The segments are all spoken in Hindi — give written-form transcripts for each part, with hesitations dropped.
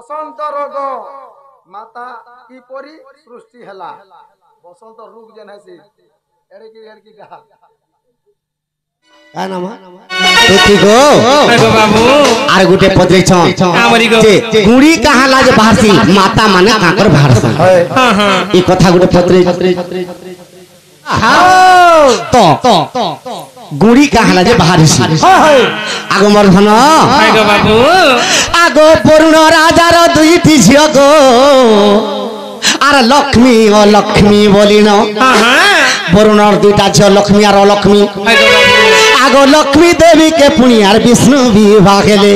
বসন্ত রোগ মাতা কিপরি সৃষ্টি হেলা বসন্ত রোগ যেন হেসি এড়কি গাহ का नाम तुती गो बाबू आर गुटे पदरेछन हमरी गो गुड़ी कहां लाज भासी माता माने काकर भारसन हां हां ई कथा गुटे पदरे तो गुड़ी कहां लाज भारिसी आगो मरधन गो बाबू आगो वरुण राजार दुईटी झियो गो आर लक्ष्मी ओ लक्ष्मी बोलिन हां हां वरुणर दुईटा झियो लक्ष्मी आर अलक्ष्मी आगो लक्ष्मी देवी के पुणी आर विष्णु विवाह केले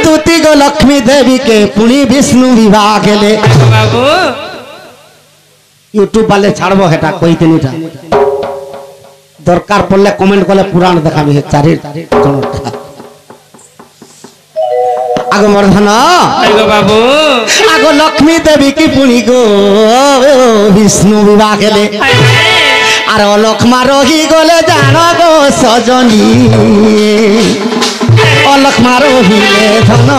दूती गो लक्ष्मी देवी के पुणी विष्णु विवाह केले बाबू यूट्यूब वाले छाड़बो हेटा कोई तेनिटा दरकार पड़ले कमेंट करले पुराण देखाबी हे चारि जनटा आगो मर्धन आगो बाबू आगो लक्ष्मी देवी की पुणी गो विष्णु विवाह केले আর অলক্ষ্মা রহি গলে জানো গো সজনী অলক্ষ্মা রহিলে ধন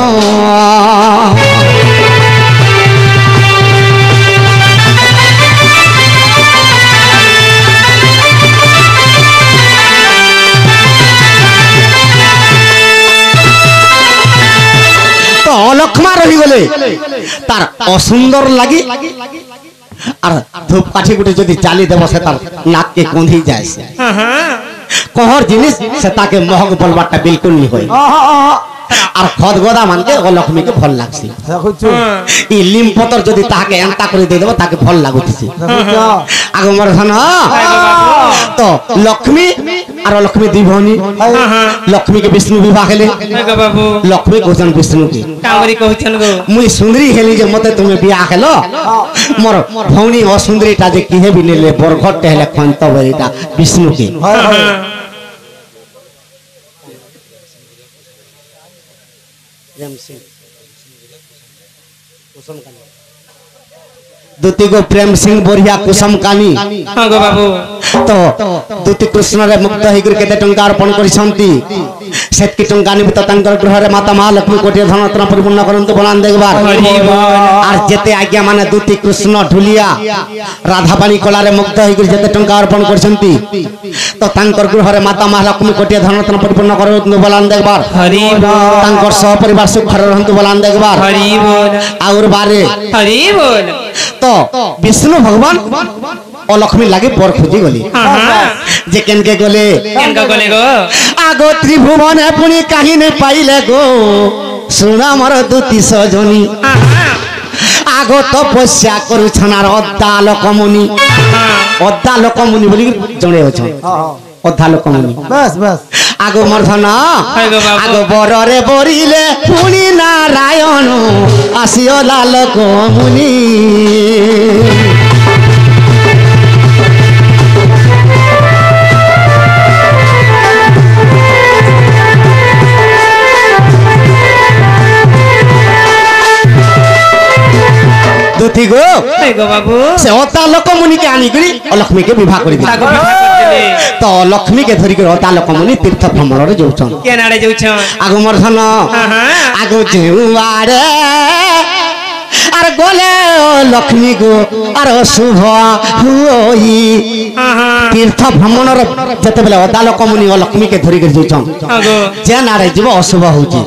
তো অলক্ষ্মা রহি গলে তার অসুন্দর লাগি আর ধূপ কাঠি গুটে যদি চালি দেব সে তার নাক কে কোঁধি যায় कहर जिनिस से ताके महक बोलबाटा बिल्कुल नहीं होई আর খদ গদা মানকে ও লক্ষ্মীকে ভাল লাগছে ই লিম পতর যদি তাকে এন্তা করে দেই দেব তাকে ভাল লাগুছে আগমর ধন তো লক্ষ্মী আর লক্ষ্মী দুই ভনী লক্ষ্মীকে বিষ্ণু বিবাহ হেলে বাবু লক্ষ্মী কোজন বিষ্ণু কি কামরি কহছন গো মুই সুন্দরী হেলি যে মতে তুমি বিয়া হেলো মোর ভৌনি অসুন্দরীটা যে কি হেবি নেলে বরঘটে হেলে খন্ত বইটা বিষ্ণু কি प्रेम सिंह कुसुम कानी दूती गो प्रेम सिंह बोरिया कुसुम कानी हां गो बाबू तो दूती कृष्ण रे मुक्त होई कर केते टंका अर्पण करिसंती सेतकी टंका निमित्त तांकर गृह रे माता महालक्ष्मी कोटी धनरत्न परिपूर्ण करंतु बलान देखबार आर जेते आज्ञा माने दूती कृष्ण ढुलिया राधा पानी कला रे मुक्त होई कर जेते टंका अर्पण करिसंती तो तांकर गृह रे माता महालक्ष्मी कोटी धनरत्न परिपूर्ण करंतु बलान देखबार हरि बोल तांकर सह परिवार सुख रहंतु बलान देखबार हरि बोल और बारे हरि बोल तो विष्णु भगवान और लक्ष्मी लागे बर खोजी गली जे केनके गले गो आगो त्रिभुवन पुनी काहे ने पाइले गो सुना मर दूती सजनी आगो तपस्या करू छनार अद्दा लोकमुनि बोली जणे अछन अद्दा लोकमुनि बस बस आगो मर्धन आगो बररे बरिले पुनी नारायण आसियो लोकमुनि दूती गो बाबू से अता लोकमुनि के आनी करी लक्ष्मी के विवाह करी दिला तो लक्ष्मी के धरी के अता लोकमुनि तीर्थ भ्रमण रे जाउछन के नाडे जाउछन आगो मर्धन आगो जेउआरे आर गोले लक्ष्मी गो आर शुभ होई तीर्थ भ्रमण रे जते बेले अता लोकमुनि लक्ष्मी के धरी के जाउछन जे नाडे जीव अशुभ होउची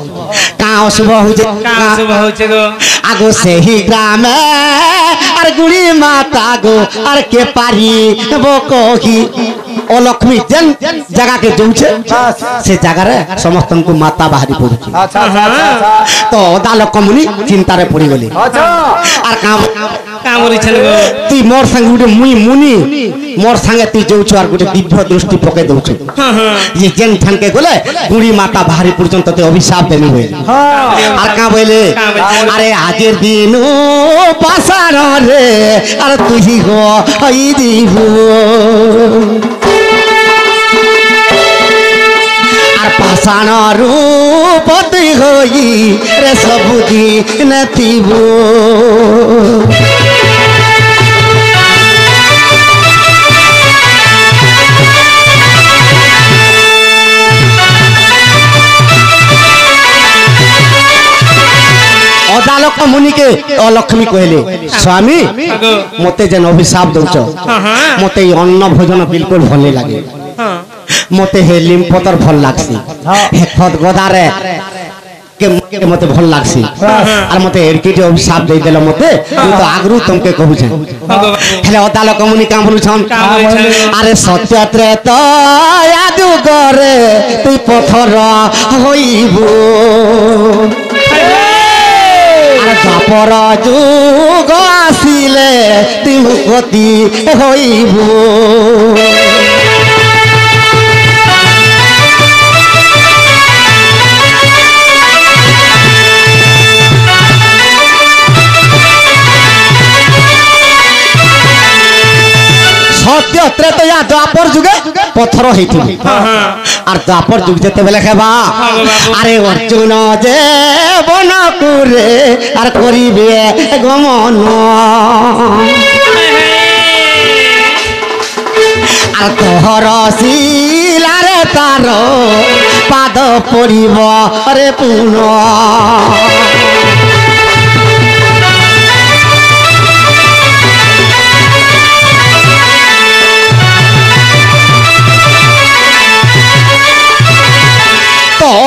का अशुभ होउची गो आगो से ही ग्राम आर गुड़ी माता गो आर के पारी वो कोही ओ लक्ष्मी जन जगह के जोछे से जगह रे समस्त को माता बाहरी पड़ुची अच्छा अच्छा तो ओदा लक्ष्मी चिंता रे पड़ी गली अच्छा आर काम रे छन गो ती मोर संग गुटे मुई मुनि मोर संगे ती जोछ आर गुटे दिव्य दृष्टि पके दोछ ये जन ठन के गले गुड़ी माता बाहरी पर्यंत ते अभिशाप देनी होय आर का बोले अरे आजेर दिन पासार रे आर तुही गो हई दिबो आर पासार रूप तुई होई रे सबुदिन थिबो अदा लोक मुनि के अलक्ष्मी कहले स्वामी मते जेन अभिशाप दउछ मते अन्न भोजन बिल्कुल भले लागे मते हे लिम पतर भल लागसी हे खद गदारे के मते भल लागसी और मते एडकिटे अभिशाप दे देला मते तो आगरु तुमके कहू छे हेले अदा लोक मुनि का बोलु छन अरे सत्य त्रेता यादु करे तु पथर होइबो द्वापर जुग आसिले तुम गति होइबो सत्य त्रेतया द्वापर जुगे पत्थर हेथि और द्वापर जुग जेते बेले खेबा अरे अर्जुन जे बन कुरे और करिबे गमन और तोहर शिलारे तार पाद पड़िब अरे पुनः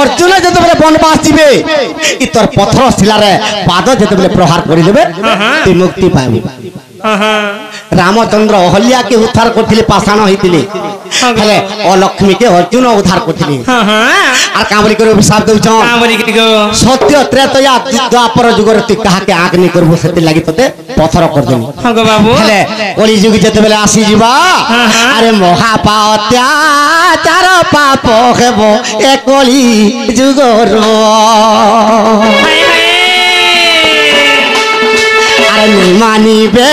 अर्जुन जते बेले वनवास जीवे इतर पत्थर शिलारे पाद जते बेले प्रहार करि देबे ती मुक्ति पाइबे रामचंद्र अहल्या के उद्धार करथिले पाषाण होइतिले हेले अलक्ष्मी के अर्जुन उद्धार करथिले आर कामरी करे अभिशाप दउछ कामरी के सत्य त्रेतया द्वापर जुगर ती कहा के आग नै करबो सेते लागि तते पत्थर कर देनी हां गो बाबू हेले कली जुग जते बेले आसी जीवा अरे महापात्याचार पाप हेबो ए कली जुगर अरे मानिबे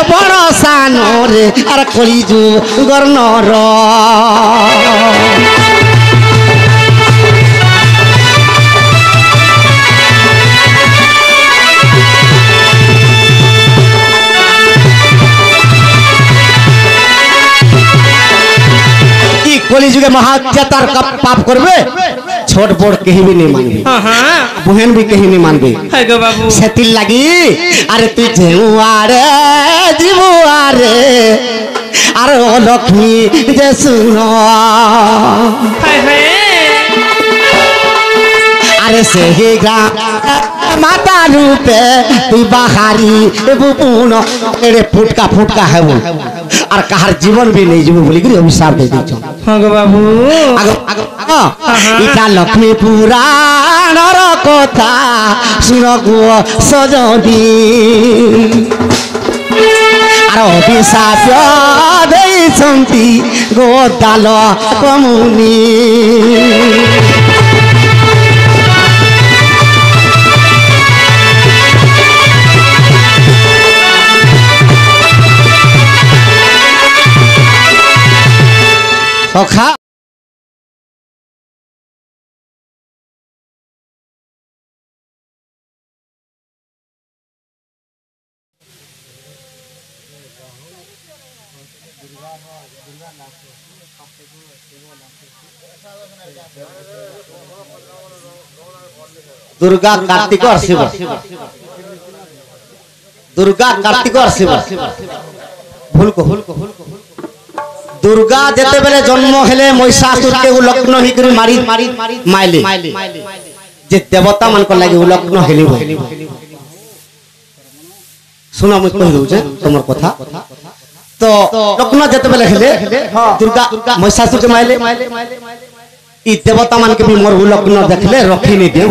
बड़ सानरे अरे कली जुगर नर कली जुगे महात्याचार का पाप करबे छोट बड़ कहीं भी नहीं मानबे बहन भी कहीं नहीं मानबे सेति लागी अरे तू जेउआरे जीवुआरे अरे ओ लक्ष्मी जे सुनो अरे से ही ग्राम माता रूपे तू बाहरी बुपुन एड़े फुटका है वो और कहार जीवन भी नहीं जीव बोली करी अभिशाप दे दी हां गो बाबू इटा लक्ष्मी पुराण र कथा सुन गो सजदी और अभिशाप देई संती गोदाल कमुनी सखा दुर्गा कार्तिक और शिव दुर्गा कार्तिक और शिव भूल को दुर्गा जेते बेले जन्म हेले महिषासुर के उलग्न ही करी मारी माइले जे देवता मन को लागि उलग्न हेली सुना मुझ कहि दउ छे तमर कथा तो लग्न जेते बेले हेले दुर्गा महिषासुर के माइले ई देवता मान के भी मोर उलग्न देखले रखी नहीं दे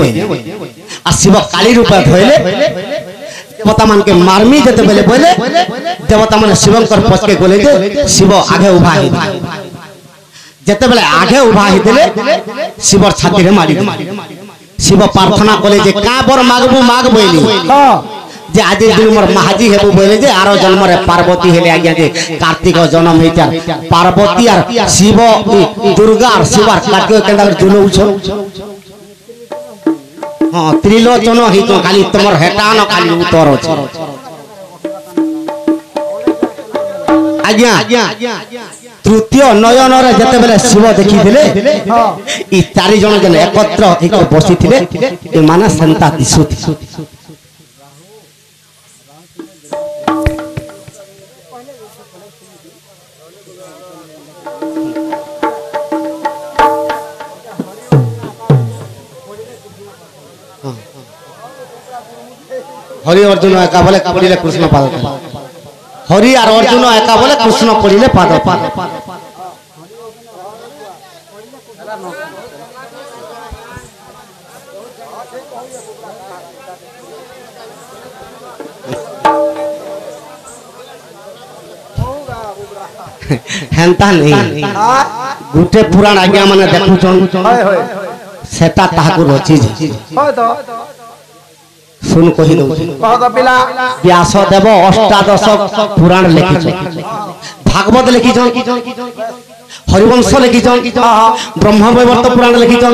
आ शिव काली रूप धोइले देवता मान के मारमी जेते बेले बोले देवता मान शिवंकर पछ के गोले जे शिव आगे उभा ही जेते बेले आगे उभा ही देले शिवर छाती रे मारी शिव प्रार्थना कले जे का बर मागबू माग बोइली जे आज दिन मोर महाजी हेबू बोले जे आरो जन्म रे पार्वती हेले आज्ञा जे कार्तिक जन्म हेता पार्वती आर शिव दुर्गा आर शिवर काटियो केंदा जुनो उछो हां त्रिलोचन ही तो खाली तमर हेटा न खाली उतर अछि आज्ञा तृतीय नयन रे जते बेले शिव देखि दिले ई चारि जन जन एकत्र एक बसिथिले ए माने संता दिसुथि হরি অর্জুন একা বলে পড়িলে কৃষ্ণ পাদ হরি আর অর্জুন একা বলে কৃষ্ণ পড়িলে পাদ হেন্তা নেই গুটে পুরাণ আজ্ঞা মানে দেখুছন সেটা তাহাକୁ রচিছে শুন কহি দউছি ব্যাসদেব অষ্টাদশ পুরাণ লিখিছেন ভাগবত লিখিছেন হরিবংশ লিখিছেন ব্রহ্মবৈবর্ত পুরাণ লিখিছেন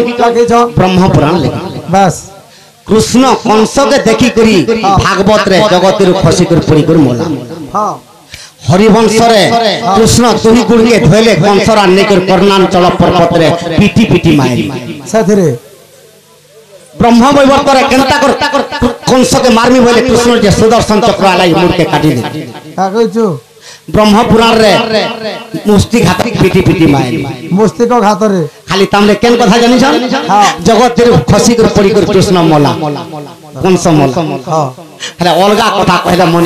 ব্রহ্ম পুরাণ লিখিছেন বাস কৃষ্ণ কংসকে দেখি করি ভাগবত রে জগতের খসি করে পড়ি করে মোলা হরিবংশরে কৃষ্ণ দুই গুড়িয়ে ধইলে কংসর আন্নিকর কর্ণাঞ্চল পর্বতরে পিটি পিটি মারি সাথে ব্রহ্মবৈবর্তরে কেনতা কর কংসকে মারমি বলে কৃষ্ণ যে সুদর্শন চক্র আলাই মুড়কে কাটি দে কা কইছো ব্রহ্ম পুরাণ রে মুষ্টিঘাত পিটি পিটি মারি মুষ্টিক ঘাতরে খালি তামলে কেন কথা জানিছ জগতের খসি করে পড়ি করে কৃষ্ণ মোলা কংস মোলা হ্যাঁ অলগা কথা কইলা মন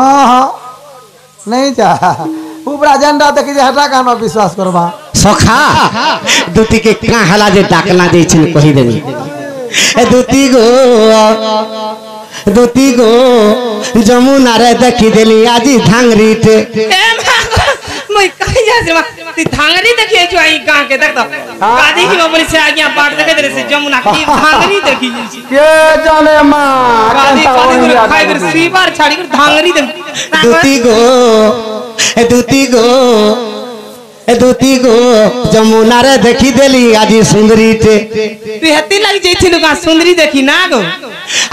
আহা नहीं जा ऊपर एजेंडा देखि जे हटा कानो विश्वास करबा सखा दुती के का हला जे डाकना दे छिन कहि देनी ए दुती गो जमुना रे देखि देली आजी धांगरीटे ए मैं कहि जा से ती धांगरी देखि जो आई गां के देख तो कादी की बोली से आज्ञा पाठ देखे दे से जमुना की धांगरी देखि छी के जाने मां कादी खाई कर श्री बार छाड़ी कर धांगरी देख दुती गो जमुना रे देखी देली आजी सुंदरी टे तू हेती लग जइथिलु का सुंदरी देखी ना गो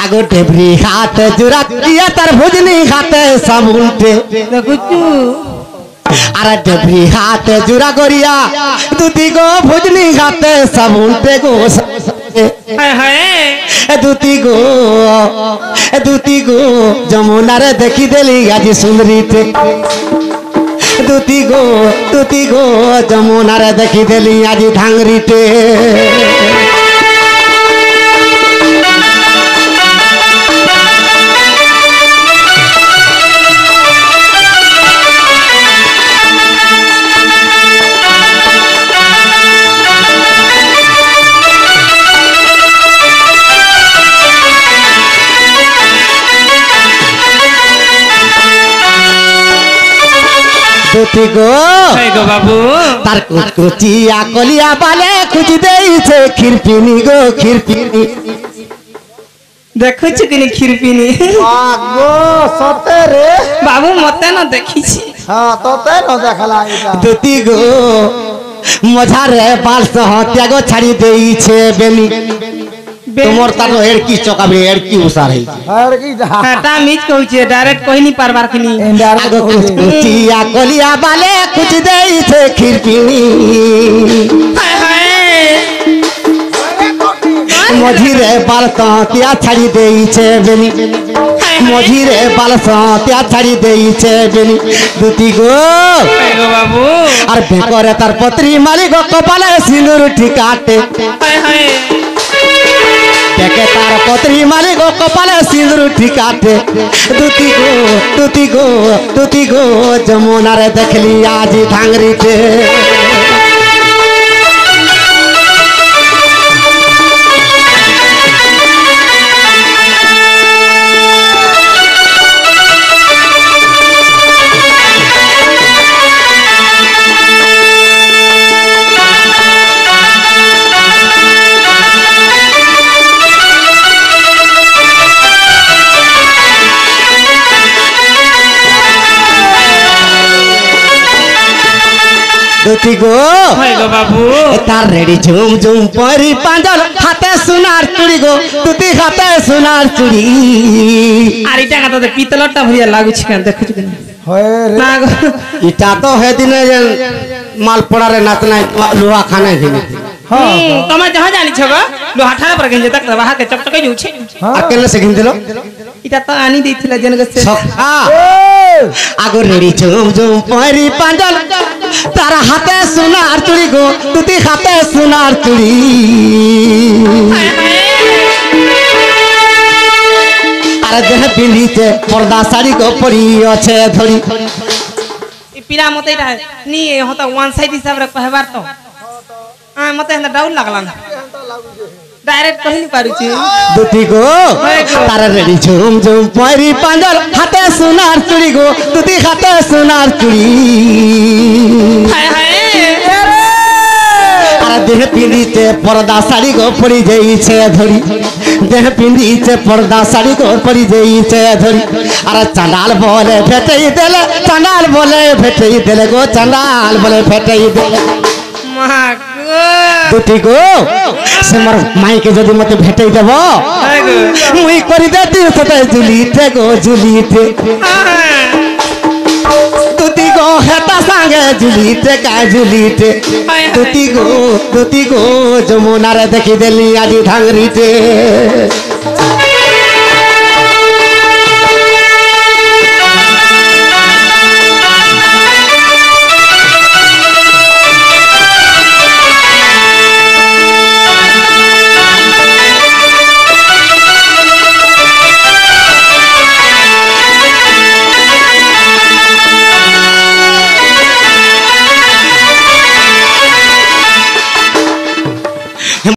आगो टेबरी हाथ जुरा दिया तार भुजनी हाथ साबुनटे देखुचू अरे टेबरी हाथ जुरा गोरिया दुती गो भुजनी हाथ साबुनटे गो हाय हाय दुती गो जमुना रे देखी देली आजी सुंदरी टे दुती गो जमुना रे देखी देली आजी धांगरी टे दुती गो बाबू तार कुचिया कलिया बाले कुछ देई छे खिरपिनी गो खिरपिनी देखो छी किनी खिरपिनी गो सते रे बाबू मते न देखी छी हां तते न देखला इटा दुती गो मझा रे बाल से हत्या गो छाड़ी देई छे बेनी तुमर तारो एड़की चकाबे एड़की उसार है एड़की हटा मिच कहू छे डायरेक्ट कहि नहीं पारबार खनी आगो कुचिया कलिया बाले कुछ देई छे खिरपिनी हाय हाय मझी रे बाल त्या छाड़ी देई छे बेनी मझी रे बाल त्या छाड़ी देई छे बेनी दुती गो बाबू और बेकरे तार पत्री माली गो कपाले सिंदूर ठिकाटे हाय हाय देखे तार पत्री माली गो कपाले सिंदूर ठिकाटे दुती गो जमुना रे देखली आजी धांगरी टे दुती गो बाबू तार रेडी झुम झुम परी पांजल हाथे सुनार चूड़ी गो दुती हाथे सुनार चूड़ी आर इटा का तो पितलटा भरिया लागु छ के देखु छ होय रे ना गो इटा तो हे दिने माल पड़ा रे नाचना लोहा खाने दिने हां तमे जहां जानी छ गो लोहा ठारे पर गंजे तक बाहर के चपचके जाउ छ अकेले से गिन देलो इटा तो आनी देथिला जनग से हां आगो रेडी झुम झुम परी पांजल तारा हाथे सुनार चूड़ी गो तुती हाथे सुनार चूड़ी দেহ পিঁধিছে পর্দা শাড়ি গো পরি আছে ধরি পিলা মতে এটা নি হতো ওয়ান সাইড হিসাবে কহবার তো মতে হেন্দা ডাউট লাগলা না ডাইরেক্ট কহিনি পারুছি দুটি গো তার রেডি ঝুম ঝুম পরি পাঁজর হাতে সোনার চুড়ি গো দুটি হাতে সোনার চুড়ি হায় হায় আর দেহ পিঁধিছে পর্দা শাড়ি গো পরি যাইছে ধরি দেহ পিঁধিছে পর্দা শাড়ি গো পরি যাইছে ধরি আর চাঁদাল বলে ফেটেই দেলে চাঁদাল বলে ফেটেই দেলে গো চাঁদাল বলে ফেটেই দেলে মা গো দুটি গো সে মোর মাইকে যদি মতে ভেটেই দেব মুই করি দে তুই সাথে ঝুলিতে গো ঝুলিতে দুটি গো হেতা সাঙ্গে ঝুলিতে কা ঝুলিতে দুটি গো যমুনারে দেখি দেলি আজি ধাঙ্গরিতে